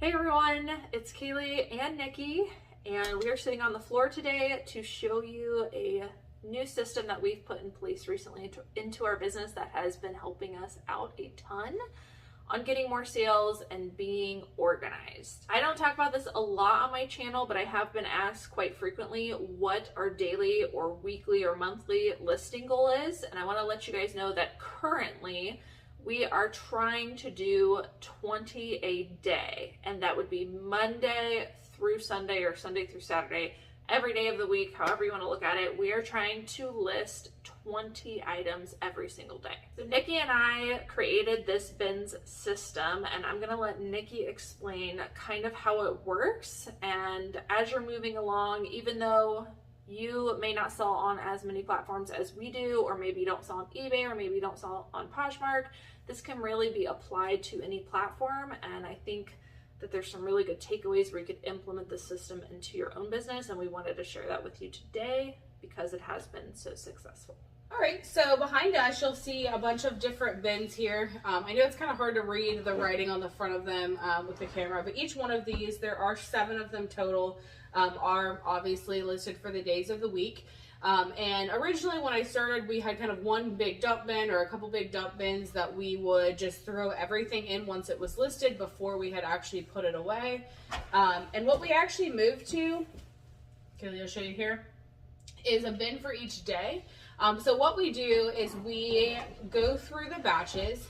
Hey everyone, it's Cayley and Nikki, and we are sitting on the floor today to show you a new system that we've put in place recently into our business that has been helping us out a ton on getting more sales and being organized. I don't talk about this a lot on my channel, but I have been asked quite frequently what our daily or weekly or monthly listing goal is, and I want to let you guys know that currently we are trying to do 20 a day, and that would be Monday through Sunday or Sunday through Saturday, every day of the week, however you want to look at it. We are trying to list 20 items every single day. So Nikki and I created this bins system, and I'm going to let Nikki explain kind of how it works. And as you're moving along, even though you may not sell on as many platforms as we do, or maybe you don't sell on eBay, or maybe you don't sell on Poshmark, this can really be applied to any platform. And I think that there's some really good takeaways where you could implement this system into your own business. And we wanted to share that with you today because it has been so successful. All right, so behind us, you'll see a bunch of different bins here. I know it's kind of hard to read the writing on the front of them with the camera, but each one of these, there are 7 of them total, are obviously listed for the days of the week. And originally when I started, we had kind of one big dump bin or a couple big dump bins that we would just throw everything in once it was listed before we had actually put it away. And what we actually moved to, Cayley, I'll show you here, is a bin for each day. So what we do is we go through the batches,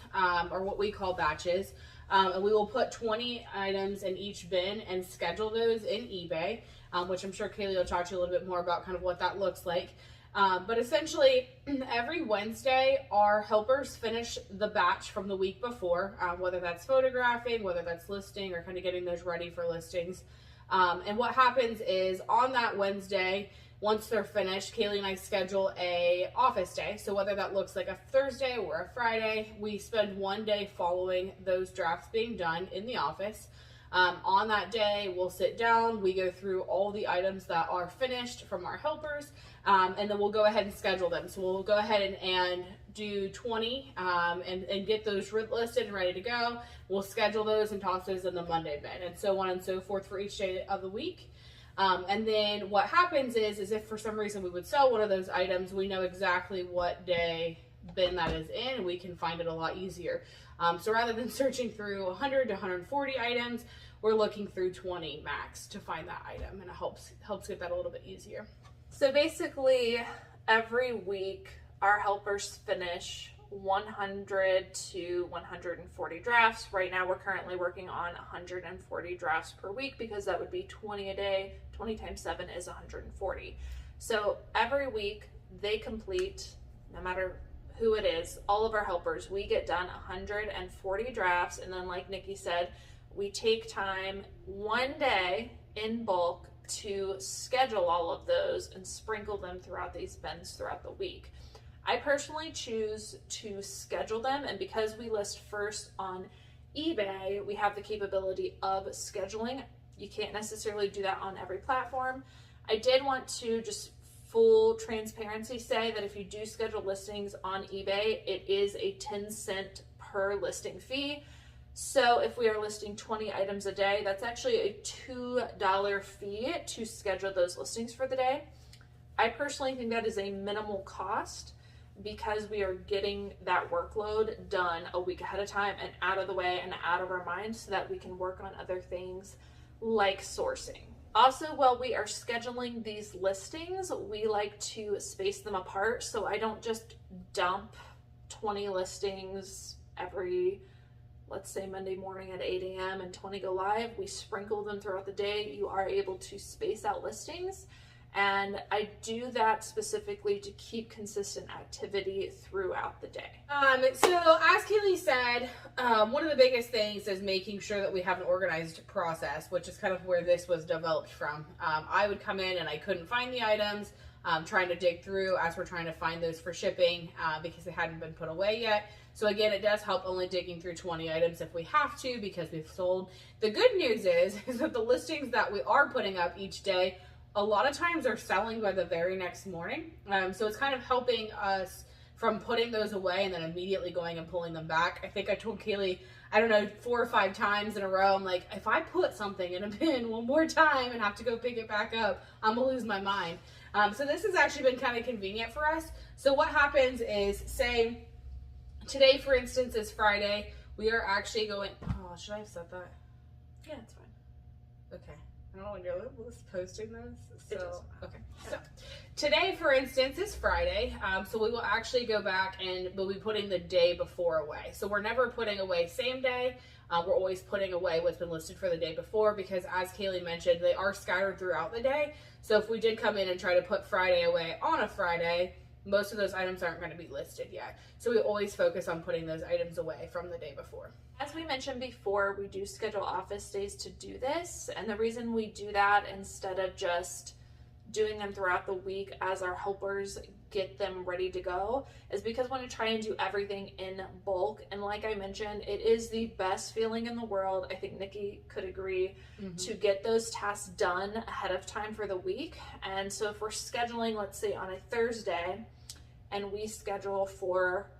or what we call batches, and we will put 20 items in each bin and schedule those in eBay, which I'm sure Cayley will talk to you a little bit more about kind of what that looks like. But essentially, every Wednesday, our helpers finish the batch from the week before, whether that's photographing, whether that's listing, or kind of getting those ready for listings. And what happens is on that Wednesday, once they're finished, Cayley and I schedule a office day. So whether that looks like a Thursday or a Friday, we spend one day following those drafts being done in the office. On that day, we'll sit down, we go through all the items that are finished from our helpers, and then we'll go ahead and schedule them. So we'll go ahead and do 20 and get those listed and ready to go. We'll schedule those and toss those in the Monday bin, and so on and so forth for each day of the week. And then what happens is if for some reason we would sell one of those items, we know exactly what day bin that is in, and we can find it a lot easier. So rather than searching through 100 to 140 items, we're looking through 20 max to find that item, and it helps get that a little bit easier. So basically, every week our helpers finish 100 to 140 drafts. Right now we're currently working on 140 drafts per week because that would be 20 a day. 20 times 7 is 140. So every week they complete, no matter who it is, all of our helpers, we get done 140 drafts. And then like Nikki said, we take time one day in bulk to schedule all of those and sprinkle them throughout these bins throughout the week. I personally choose to schedule them, and because we list first on eBay, we have the capability of scheduling. You can't necessarily do that on every platform. I did want to just full transparency say that if you do schedule listings on eBay, it is a 10-cent per listing fee. So if we are listing 20 items a day, that's actually a $2 fee to schedule those listings for the day. I personally think that is a minimal cost because we are getting that workload done a week ahead of time and out of the way and out of our minds so that we can work on other things like sourcing. Also, while we are scheduling these listings, we like to space them apart, so I don't just dump 20 listings every, let's say, Monday morning at 8 a.m. and 20 go live. We sprinkle them throughout the day. You are able to space out listings, and I do that specifically to keep consistent activity throughout the day. So as Cayley said, one of the biggest things is making sure that we have an organized process, which is kind of where this was developed from. I would come in and I couldn't find the items, trying to dig through as we're trying to find those for shipping because they hadn't been put away yet. So again, it does help only digging through 20 items if we have to because we've sold. The good news is that the listings that we are putting up each day, a lot of times are selling by the very next morning. So it's kind of helping us from putting those away and then immediately going and pulling them back. I think I told Cayley I don't know, 4 or 5 times in a row, I'm like, if I put something in a bin one more time and have to go pick it back up, I'm gonna lose my mind. So this has actually been kind of convenient for us. So what happens is, say today, for instance, is Friday. We are actually going, oh, should I have said that? Yeah, it's fine. Okay. I don't know when you're posting those. So, okay. Yeah. So today, for instance, is Friday. So we will actually go back and we'll be putting the day before away. So we're never putting away same day. We're always putting away what's been listed for the day before, because as Cayley mentioned, they are scattered throughout the day. So if we did come in and try to put Friday away on a Friday, most of those items aren't going to be listed yet. So we always focus on putting those items away from the day before. As we mentioned before, we do schedule office days to do this. And the reason we do that instead of just doing them throughout the week as our helpers get them ready to go is because we want to try and do everything in bulk. And like I mentioned, it is the best feeling in the world. I think Nikki could agree to get those tasks done ahead of time for the week. And so if we're scheduling, let's say on a Thursday, and we schedule for,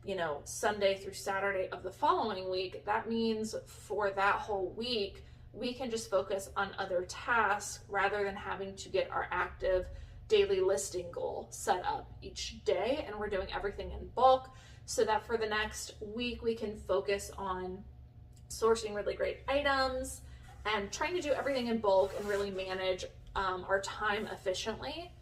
you know, Sunday through Saturday of the following week, that means for that whole week, we can just focus on other tasks rather than having to get our active daily listing goal set up each day. And we're doing everything in bulk so that for the next week, we can focus on sourcing really great items and trying to do everything in bulk and really manage our time efficiently.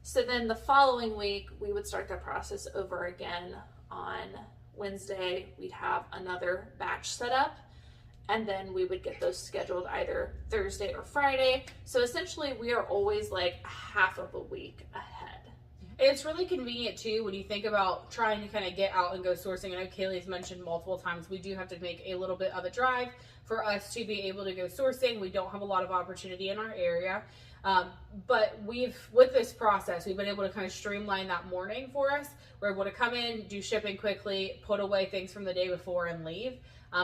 So then the following week, we would start that process over again. On Wednesday, we'd have another batch set up, and then we would get those scheduled either Thursday or Friday. So essentially, we are always like half of a week ahead. And it's really convenient too when you think about trying to kind of get out and go sourcing. I know Cayley's mentioned multiple times we do have to make a little bit of a drive for us to be able to go sourcing. We don't have a lot of opportunity in our area. But with this process, we've been able to kind of streamline that morning for us. We're able to come in, do shipping quickly, put away things from the day before and leave.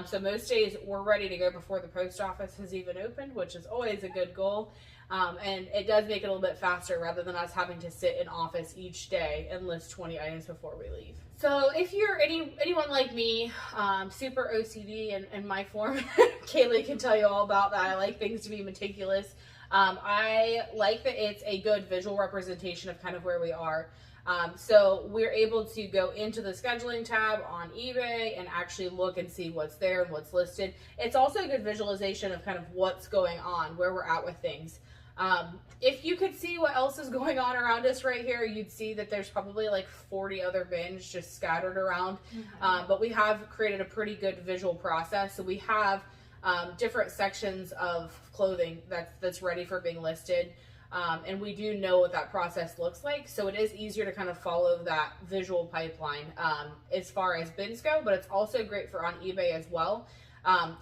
So most days we're ready to go before the post office has even opened, which is always a good goal. And it does make it a little bit faster rather than us having to sit in office each day and list 20 items before we leave. So if you're anyone like me, super OCD in my form, Cayley can tell you all about that. I like things to be meticulous. I like that it's a good visual representation of kind of where we are. So we're able to go into the scheduling tab on eBay and actually look and see what's there and what's listed. It's also a good visualization of kind of what's going on, where we're at with things. If you could see what else is going on around us right here, you'd see that there's probably like 40 other bins just scattered around. But we have created a pretty good visual process. So we have different sections of clothing that's ready for being listed. And we do know what that process looks like. So it is easier to kind of follow that visual pipeline as far as bins go, but it's also great for on eBay as well.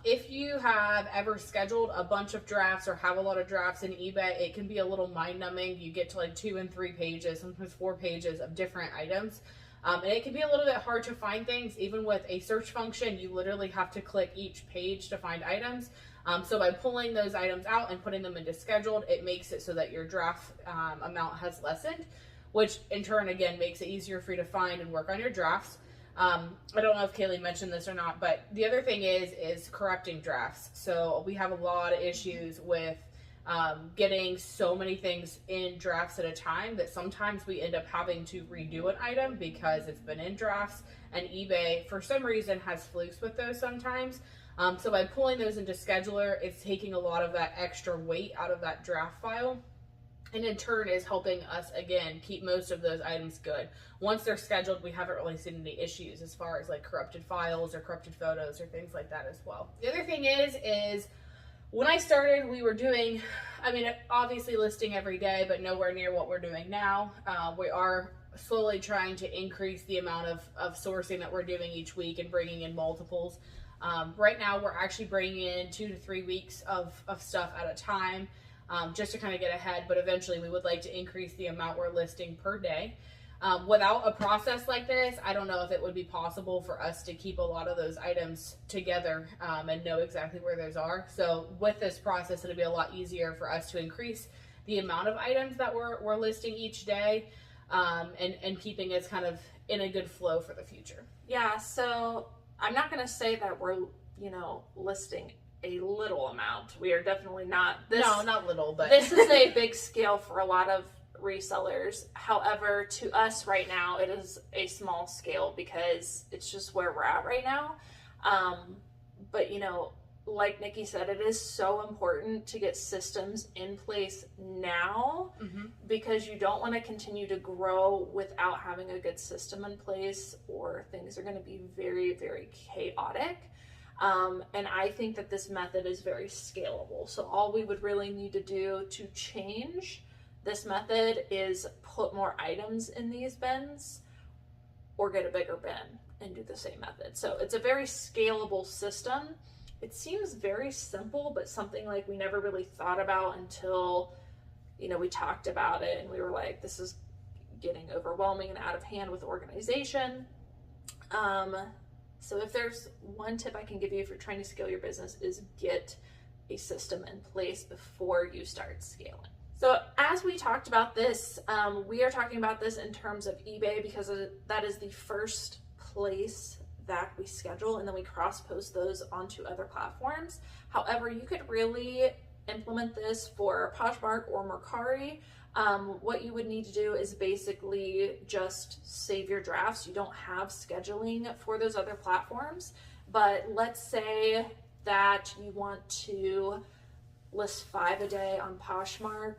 If you have ever scheduled a bunch of drafts or have a lot of drafts in eBay, it can be a little mind numbing. You get to like 2 and 3 pages, sometimes 4 pages of different items. And it can be a little bit hard to find things. Even with a search function, you literally have to click each page to find items. So by pulling those items out and putting them into scheduled, it makes it so that your draft amount has lessened, which in turn, again, makes it easier for you to find and work on your drafts. I don't know if Cayley mentioned this or not, but the other thing is corrupting drafts. So we have a lot of issues with getting so many things in drafts at a time that sometimes we end up having to redo an item because it's been in drafts, and eBay for some reason has flukes with those sometimes. So by pulling those into scheduler, it's taking a lot of that extra weight out of that draft file, and in turn is helping us again keep most of those items good. Once they're scheduled, we haven't really seen any issues as far as like corrupted files or corrupted photos or things like that as well. The other thing is when I started, we were doing, I mean, obviously listing every day, but nowhere near what we're doing now. We are slowly trying to increase the amount of sourcing that we're doing each week and bringing in multiples. Right now, we're actually bringing in 2 to 3 weeks of stuff at a time, just to kind of get ahead. But eventually, we would like to increase the amount we're listing per day. Without a process like this, I don't know if it would be possible for us to keep a lot of those items together and know exactly where those are. So with this process, it'll be a lot easier for us to increase the amount of items that we're listing each day, and keeping us kind of in a good flow for the future. Yeah, so I'm not going to say that we're, listing a little amount. We are definitely not. No, not little, but this is a big scale for a lot of resellers. However, to us right now, it is a small scale because it's just where we're at right now. But like Nikki said, it is so important to get systems in place now, because you don't want to continue to grow without having a good system in place, or things are going to be very, very chaotic. And I think that this method is very scalable. So all we would really need to do to change this method is put more items in these bins or get a bigger bin and do the same method. So it's a very scalable system. It seems very simple, but something like we never really thought about until, we talked about it and we were like, this is getting overwhelming and out of hand with organization. So if there's one tip I can give you if you're trying to scale your business, is get a system in place before you start scaling. So as we talked about this, we are talking about this in terms of eBay because that is the first place that we schedule, and then we cross-post those onto other platforms. However, you could really implement this for Poshmark or Mercari. What you would need to do is basically just save your drafts. You don't have scheduling for those other platforms, but let's say that you want to list 5 a day on Poshmark,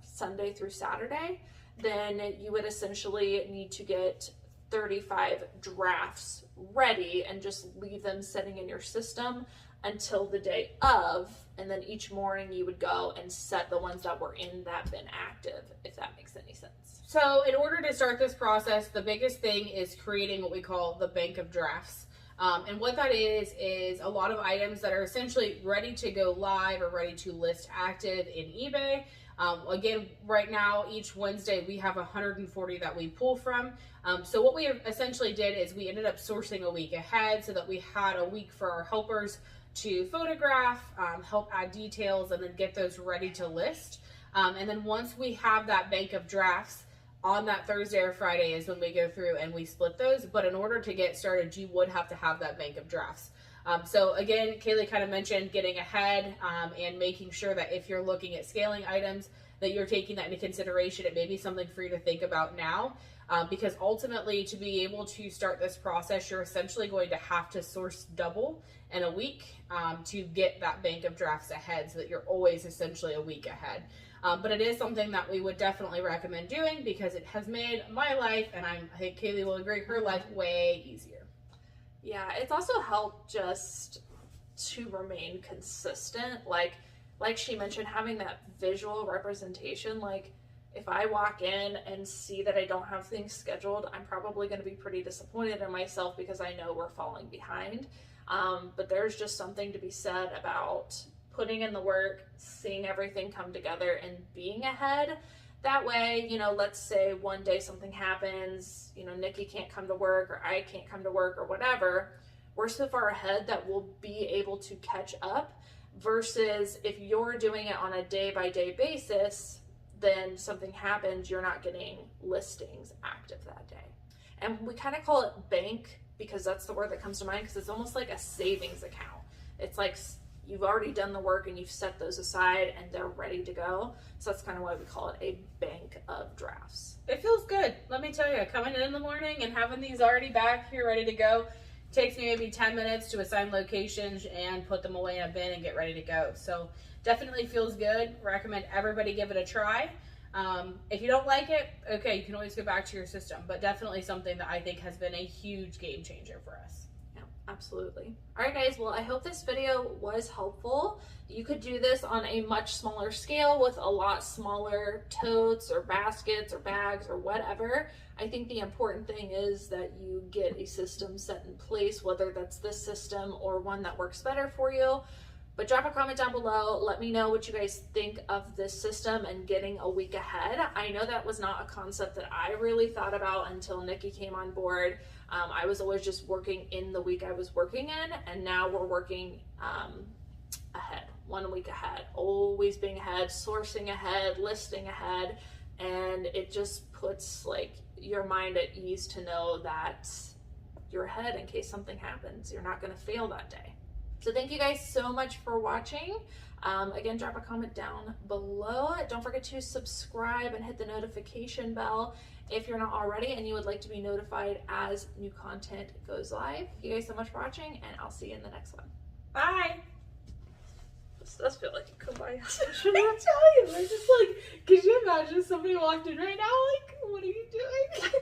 Sunday through Saturday, then you would essentially need to get 35 drafts ready and just leave them sitting in your system until the day of, and then each morning you would go and set the ones that were in that bin active, if that makes any sense. So in order to start this process, the biggest thing is creating what we call the bank of drafts. And what that is a lot of items that are essentially ready to go live or ready to list active in eBay. Again, right now, each Wednesday, we have 140 that we pull from. So what we essentially did is we ended up sourcing a week ahead so that we had a week for our helpers to photograph, help add details, and then get those ready to list. And then once we have that bank of drafts, on that Thursday or Friday is when we go through and we split those. But in order to get started, you would have to have that bank of drafts. So again, Cayley kind of mentioned getting ahead and making sure that if you're looking at scaling items, that you're taking that into consideration. It may be something for you to think about now, because ultimately to be able to start this process, you're essentially going to have to source double in a week to get that bank of drafts ahead, so that you're always essentially a week ahead. But it is something that we would definitely recommend doing because it has made my life, and I think Cayley will agree, her life way easier. Yeah, it's also helped just to remain consistent. Like she mentioned, having that visual representation. Like if I walk in and see that I don't have things scheduled, I'm probably going to be pretty disappointed in myself because I know we're falling behind. But there's just something to be said about putting in the work, seeing everything come together, and being ahead. That way, let's say one day something happens, Nikki can't come to work or I can't come to work or whatever. We're so far ahead that we'll be able to catch up, versus if you're doing it on a day-by-day basis, then something happens, you're not getting listings active that day. And we kind of call it bank because that's the word that comes to mind, because it's almost like a savings account. It's like you've already done the work and you've set those aside and they're ready to go. So that's kind of why we call it a bank of drafts. It feels good. Let me tell you, coming in the morning and having these already back here ready to go takes me maybe 10 minutes to assign locations and put them away in a bin and get ready to go. So definitely feels good. Recommend everybody give it a try. If you don't like it, okay, you can always go back to your system, but definitely something that I think has been a huge game changer for us. Absolutely. All right, guys. Well, I hope this video was helpful. You could do this on a much smaller scale with a lot smaller totes or baskets or bags or whatever. I think the important thing is that you get a system set in place, whether that's this system or one that works better for you. But drop a comment down below. Let me know what you guys think of this system and getting a week ahead. I know that was not a concept that I really thought about until Nikki came on board. I was always just working in the week I was working in, and now we're working ahead, 1 week ahead, always being ahead, sourcing ahead, listing ahead, and it just puts like your mind at ease to know that your head in case something happens. You're not going to fail that day. So thank you guys so much for watching. Again, drop a comment down below. Don't forget to subscribe and hit the notification bell if you're not already and you would like to be notified as new content goes live. Thank you guys so much for watching, and I'll see you in the next one. Bye. This does feel like a goodbye. Should I tell you? I just like, could you imagine somebody walked in right now? Like, what are you doing?